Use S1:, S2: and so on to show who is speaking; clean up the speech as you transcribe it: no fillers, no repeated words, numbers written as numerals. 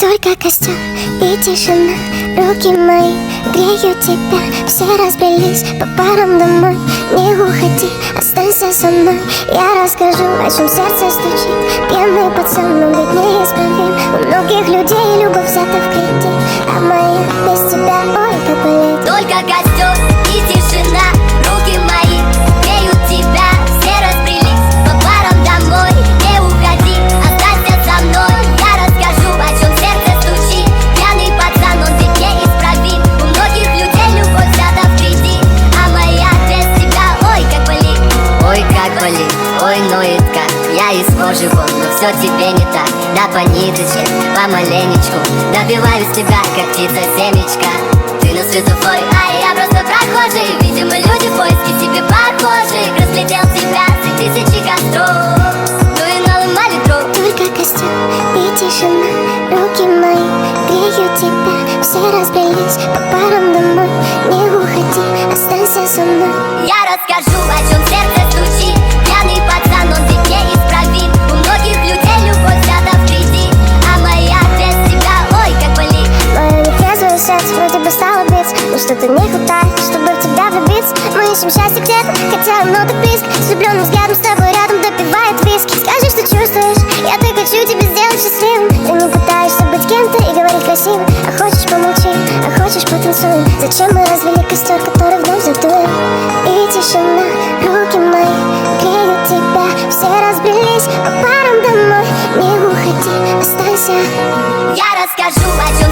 S1: Только костер и тишина, руки мои греют тебя. Все разбрелись по парам домой. Не уходи, останься со мной. Я расскажу, о чем сердце стучит. Пьяный пацан, но ведь неисправим. У многих людей любовь взята в кредит, а моя без тебя, ой, как болит.
S2: Только костер и тишина, руки мои греют тебя. Все разбрелись по парам домой. Не уходи, останься со мной. Я расскажу, о чем сердце стучит. Пьяный пацан, он ведь неисправим. У многих людей любовь взята в кредит, а моя без тебя, ой, как болит. Ой, как болит, ой, ноет как. Я из кожи вон, но все тебе не так. Да по ниточке, помаленечку добиваюсь тебя, как птица семечка. Ты на светофоре, а я просто прохожий. Видимо, люди в поиске тебе похожи. Разглядел тебя среди тысячи костров. Ну и наломали дров.
S1: Только костер и тишина, руки мои греют тебя. Все разбрелись по парам домой. Не уходи, останься со мной.
S2: Я расскажу, о чем сердце стучит. Пьяный пацан, он ведь неисправим. У многих людей любовь взята в кредит, а моя без тебя, ой, как болит.
S1: Мое нетрезвое сердце вроде бы стало биться, но что-то не хватает, чтобы в тебя влюбиться. Мы ищем счастье где-то, хотя оно так близко. С влюбленным взглядом с тобой рядом допивает виски. Скажи, что чувствуешь, я так хочу тебя сделать счастливым. Ты не пытаешься быть кем-то и говорить красиво. А хочешь помолчи, а хочешь потанцуем. Зачем мы развели костер, который вновь задуем? И тишина, руки мои греют тебя. Все разбрелись по парам домой. Не уходи, останься.
S2: Я расскажу, о чем